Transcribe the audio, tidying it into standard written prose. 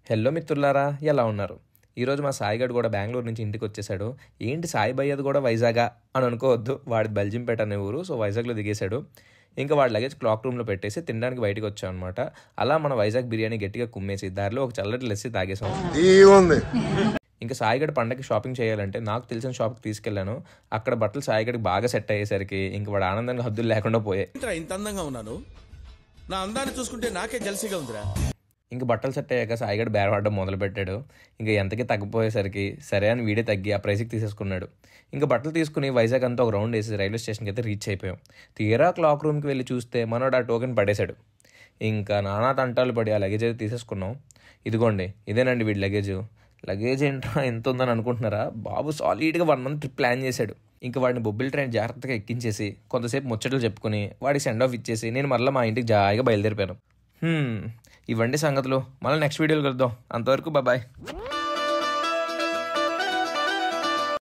Hello మిత్రులారా, ఎలా ఉన్నారు? ఈరోజు మా సాయిగాడు కూడా బెంగళూరు నుంచి ఇంటికి వచ్చేసాడు. ఏంటి సాయి భయ్యది కూడా వైజాగా అని అనుకోవద్దు, వాడి బెల్జింపేట అనే ఊరు. సో వైజాగ్లో దిగేశాడు. ఇంకా వాడి లగేజ్ క్లాక్ రూమ్లో పెట్టేసి తినడానికి బయటకు వచ్చాం అనమాట. అలా మన వైజాగ్ బిర్యానీ గట్టిగా కుమ్మేసి దారిలో ఒక చల్లటి లస్సీ తాగేసాం. ఇంకా సాయిగడ్ పండగకి షాపింగ్ చేయాలంటే నాకు తెలిసిన షాప్కి తీసుకెళ్లాను. అక్కడ బట్టలు సాయిగడికి బాగా సెట్ అయ్యేసరికి ఇంక వాడు ఆనందంగా హద్దులు లేకుండా పోయాయి. ఇంత అందంగా ఉన్నాను, నా అందాన్ని చూసుకుంటే నాకే జల్సీగా ఉందిరా. ఇంక బట్టలు సెట్ అయ్యాక సాయిగడ్ బేరవాడడం మొదలుపెట్టాడు. ఇంకా ఎంతకి తగ్గిపోయేసరికి సరే అని వీడే తగ్గి ఆ ప్రైస్కి తీసేసుకున్నాడు. ఇంకా బట్టలు తీసుకుని వైజాగ్ అంతా ఒక రౌండ్ వేసి రైల్వే స్టేషన్కి అయితే రీచ్ అయిపోయాం. తీరా క్లాక్ రూమ్కి వెళ్ళి చూస్తే మనోడు ఆ టోకెన్ పడేశాడు. ఇంకా నానా తంటాలు పడి ఆ లగేజ్ అయితే తీసేసుకున్నాం. ఇదిగోండి, ఇదేనండి వీడి లగేజ్. లగేజ్ ఏంట్రా ఎంత ఉందని అనుకుంటున్నారా? బాబు సాలిడ్గా 1 month ట్రిప్ ప్లాన్ చేశాడు. ఇంకా వాడిని బొబ్బిల్ ట్రైన్ జాగ్రత్తగా ఎక్కించేసి కొంతసేపు ముచ్చట్లు చెప్పుకుని వాడికి సెండ్ ఆఫ్ ఇచ్చేసి నేను మళ్ళీ మా ఇంటికి జాయిగా బయలుదేరిపోయాను. ఇవండి సంగతులు. మళ్ళీ నెక్స్ట్ వీడియోలో కలుద్దాం. అంతవరకు బాయ్.